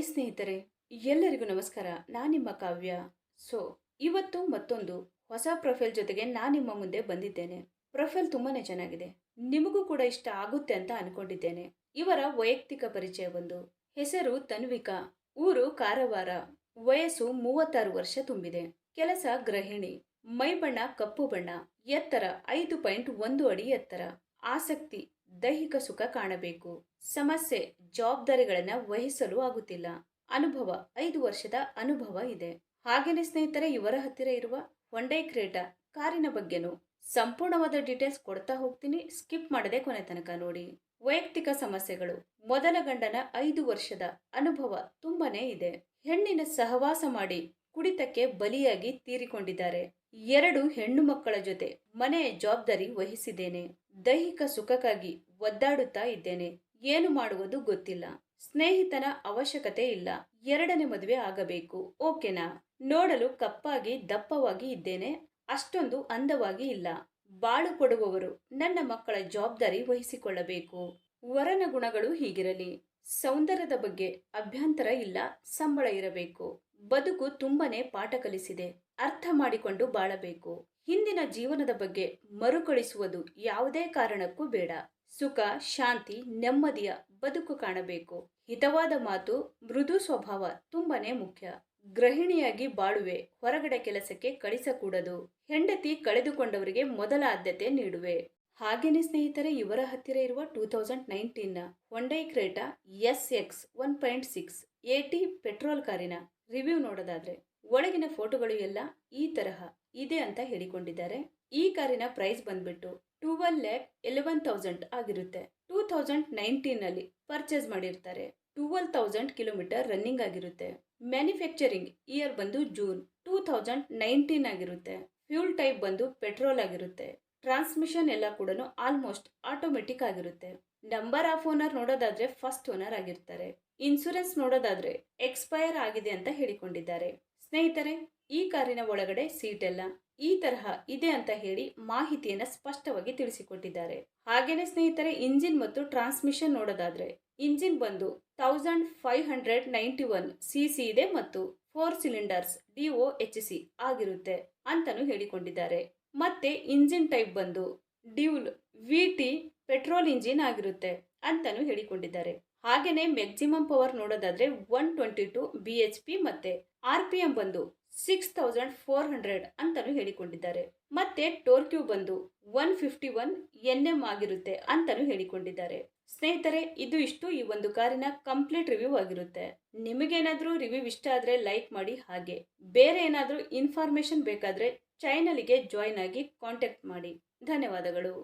ಸ್ನೇಹಿತರೆ, ಎಲ್ಲರಿಗೂ ನಮಸ್ಕಾರ. ನಾನು ನಿಮ್ಮ ಕಾವ್ಯ. ಸೊ, ಇವತ್ತು ಮತ್ತೊಂದು ಹೊಸ ಪ್ರೊಫೈಲ್ ಜೊತೆಗೆ ನಾನು ನಿಮ್ಮ ಮುಂದೆ ಬಂದಿದ್ದೇನೆ. ಪ್ರೊಫೈಲ್ ತುಂಬಾನೇ ಚೆನ್ನಾಗಿದೆ. ನಿಮಗೂ ಕೂಡ ಇಷ್ಟ ಆಗುತ್ತೆ ಅಂತ ಅನ್ಕೊಂಡಿದ್ದೇನೆ. ಇವರ ವೈಯಕ್ತಿಕ ಪರಿಚಯ ಬಂದು ಹೆಸರು ತನ್ವಿಕಾ, ಊರು ಕಾರವಾರ, ವಯಸ್ಸು 36 ವರ್ಷ ತುಂಬಿದೆ. ಕೆಲಸ ಗೃಹಿಣಿ, ಮೈ ಬಣ್ಣ ಕಪ್ಪು ಬಣ್ಣ, ಎತ್ತರ 5.1 ಅಡಿ ಎತ್ತರ, ಆಸಕ್ತಿ ದೈಹಿಕ ಸುಖ ಕಾಣಬೇಕು, ಸಮಸ್ಯೆ ಜವಾಬ್ದಾರಿಗಳನ್ನ ವಹಿಸಲು ಆಗುತ್ತಿಲ್ಲ, ಅನುಭವ 5 ವರ್ಷದ ಅನುಭವ ಇದೆ. ಹಾಗೇನೆ ಸ್ನೇಹಿತರೆ, ಇವರ ಹತ್ತಿರ ಇರುವ ಹೊಂಡೈ ಕ್ರೇಟಾ ಕಾರಿನ ಬಗ್ಗೆನೂ ಸಂಪೂರ್ಣವಾದ ಡೀಟೇಲ್ಸ್ ಕೊಡ್ತಾ ಹೋಗ್ತೀನಿ. ಸ್ಕಿಪ್ ಮಾಡದೆ ಕೊನೆ ತನಕ ನೋಡಿ. ವೈಯಕ್ತಿಕ ಸಮಸ್ಯೆಗಳು: ಮೊದಲ ಗಂಡನ 5 ವರ್ಷದ ಅನುಭವ ತುಂಬಾನೇ ಇದೆ. ಹೆಣ್ಣಿನ ಸಹವಾಸ ಮಾಡಿ ಕುಡಿತಕ್ಕೆ ಬಲಿಯಾಗಿ ತೀರಿಕೊಂಡಿದ್ದಾರೆ. 2 ಹೆಣ್ಣು ಮಕ್ಕಳ ಜೊತೆ ಮನೆಯ ಜವಾಬ್ದಾರಿ ವಹಿಸಿದ್ದೇನೆ. ದೈಹಿಕ ಸುಖಕ್ಕಾಗಿ ಒದ್ದಾಡುತ್ತಾ ಇದ್ದೇನೆ. ಏನು ಮಾಡುವುದು ಗೊತ್ತಿಲ್ಲ. ಸ್ನೇಹಿತನ ಅವಶ್ಯಕತೆ ಇಲ್ಲ. 2ನೇ ಮದುವೆ ಆಗಬೇಕು. ಓಕೆನಾ? ನೋಡಲು ಕಪ್ಪಾಗಿ ದಪ್ಪವಾಗಿ ಇದ್ದೇನೆ. ಅಷ್ಟೊಂದು ಅಂದವಾಗಿ ಇಲ್ಲ. ಬಾಳು ಕೊಡುವವರು ನನ್ನ ಮಕ್ಕಳ ಜವಾಬ್ದಾರಿ ವಹಿಸಿಕೊಳ್ಳಬೇಕು. ವರನ ಗುಣಗಳು ಹೀಗಿರಲಿ: ಸೌಂದರ್ಯದ ಬಗ್ಗೆ ಅಭ್ಯಂತರ ಇಲ್ಲ. ಸಂಬಳ ಇರಬೇಕು. ಬದುಕು ತುಂಬಾನೇ ಪಾಠ ಕಲಿಸಿದೆ. ಅರ್ಥ ಮಾಡಿಕೊಂಡು ಬಾಳಬೇಕು. ಹಿಂದಿನ ಜೀವನದ ಬಗ್ಗೆ ಮರುಕಳಿಸುವುದು ಯಾವುದೇ ಕಾರಣಕ್ಕೂ ಬೇಡ. ಸುಖ, ಶಾಂತಿ, ನೆಮ್ಮದಿಯ ಬದುಕು ಕಾಣಬೇಕು. ಹಿತವಾದ ಮಾತು, ಮೃದು ಸ್ವಭಾವ ತುಂಬಾನೇ ಮುಖ್ಯ. ಗೃಹಿಣಿಯಾಗಿ ಬಾಳುವೆ. ಹೊರಗಡೆ ಕೆಲಸಕ್ಕೆ ಕಳಿಸಕೂಡದು. ಹೆಂಡತಿ ಕಳೆದುಕೊಂಡವರಿಗೆ ಮೊದಲ ಆದ್ಯತೆ ನೀಡುವೆ. ಹಾಗೇನೆ ಸ್ನೇಹಿತರೆ, ಇವರ ಹತ್ತಿರ ಇರುವ 2019ನ Hyundai Creta SX 1.6 AT petrol ಕಾರಿನ ರಿವ್ಯೂ ನೋಡೋದಾದ್ರೆ ಒಳಗಿನ ಫೋಟೋಗಳು ಎಲ್ಲ ಈ ತರಹ ಇದೆ ಅಂತ ಹೇಳಿಕೊಂಡಿದ್ದಾರೆ. ಈ ಕಾರಿನ ಪ್ರೈಸ್ ಬಂದ್ಬಿಟ್ಟು 12,11,000 ಆಗಿರುತ್ತೆ. 2019 ನಲ್ಲಿ ಪರ್ಚೇಸ್ ಮಾಡಿರ್ತಾರೆ. 12,000 ಕಿಲೋಮೀಟರ್ ರನ್ನಿಂಗ್ ಆಗಿರುತ್ತೆ. ಮ್ಯಾನುಫ್ಯಾಕ್ಚರಿಂಗ್ ಇಯರ್ ಬಂದು ಜೂನ್ 2019 ಆಗಿರುತ್ತೆ. ಫ್ಯೂಲ್ ಟೈಪ್ ಬಂದು ಪೆಟ್ರೋಲ್ ಆಗಿರುತ್ತೆ. ಟ್ರಾನ್ಸ್ಮಿಷನ್ ಎಲ್ಲ ಕೂಡ ಆಲ್ಮೋಸ್ಟ್ ಆಟೋಮೆಟಿಕ್ ಆಗಿರುತ್ತೆ. ನಂಬರ್ ಆಫ್ ಓನರ್ ನೋಡೋದಾದ್ರೆ ಫಸ್ಟ್ ಓನರ್ ಆಗಿರ್ತಾರೆ. ಇನ್ಸೂರೆನ್ಸ್ ನೋಡೋದಾದ್ರೆ ಎಕ್ಸ್ಪೈರ್ ಆಗಿದೆ ಅಂತ ಹೇಳಿಕೊಂಡಿದ್ದಾರೆ. ಸ್ನೇಹಿತರೆ, ಈ ಕಾರಿನ ಒಳಗಡೆ ಸೀಟ್ ಎಲ್ಲ ಈ ತರಹ ಇದೆ ಅಂತ ಹೇಳಿ ಮಾಹಿತಿಯನ್ನ ಸ್ಪಷ್ಟವಾಗಿ ತಿಳಿಸಿಕೊಟ್ಟಿದ್ದಾರೆ. ಹಾಗೇನೆ ಸ್ನೇಹಿತರೆ, ಇಂಜಿನ್ ಮತ್ತು ಟ್ರಾನ್ಸ್ಮಿಷನ್ ನೋಡೋದಾದ್ರೆ ಇಂಜಿನ್ ಬಂದು 1591 cc ಇದೆ ಮತ್ತು 4 ಸಿಲಿಂಡರ್ಸ್ DOHC ಆಗಿರುತ್ತೆ ಅಂತಾನು ಹೇಳಿಕೊಂಡಿದ್ದಾರೆ. ಮತ್ತೆ ಇಂಜಿನ್ ಟೈಪ್ ಬಂದು ಡ್ಯೂಲ್ VT ಪೆಟ್ರೋಲ್ ಇಂಜಿನ್ ಆಗಿರುತ್ತೆ ಅಂತಾನು ಹೇಳಿಕೊಂಡಿದ್ದಾರೆ. ಹಾಗೇನೆ ಮ್ಯಾಕ್ಸಿಮಮ್ ಪವರ್ ನೋಡೋದಾದ್ರೆ 122 BHP ಮತ್ತೆ RPM ಬಂದು 6400 ಅಂತಾನು ಹೇಳಿಕೊಂಡಿದ್ದಾರೆ. ಮತ್ತೆ ಟೋರ್ಕ್ಯೂ ಬಂದು 151 Nm ಆಗಿರುತ್ತೆ ಅಂತಾನು ಹೇಳಿಕೊಂಡಿದ್ದಾರೆ. ಸ್ನೇಹಿತರೆ, ಇದು ಇಷ್ಟು ಈ ಒಂದು ಕಾರಿನ ಕಂಪ್ಲೀಟ್ ರಿವ್ಯೂ ಆಗಿರುತ್ತೆ. ನಿಮಗೇನಾದ್ರೂ ರಿವ್ಯೂ ಇಷ್ಟ ಆದ್ರೆ ಲೈಕ್ ಮಾಡಿ. ಹಾಗೆ ಬೇರೆ ಏನಾದ್ರೂ ಇನ್ಫಾರ್ಮೇಶನ್ ಬೇಕಾದ್ರೆ ಚಾನೆಲ್ಗೆ ಜಾಯಿನ್ ಆಗಿ ಕಾಂಟ್ಯಾಕ್ಟ್ ಮಾಡಿ. ಧನ್ಯವಾದಗಳು.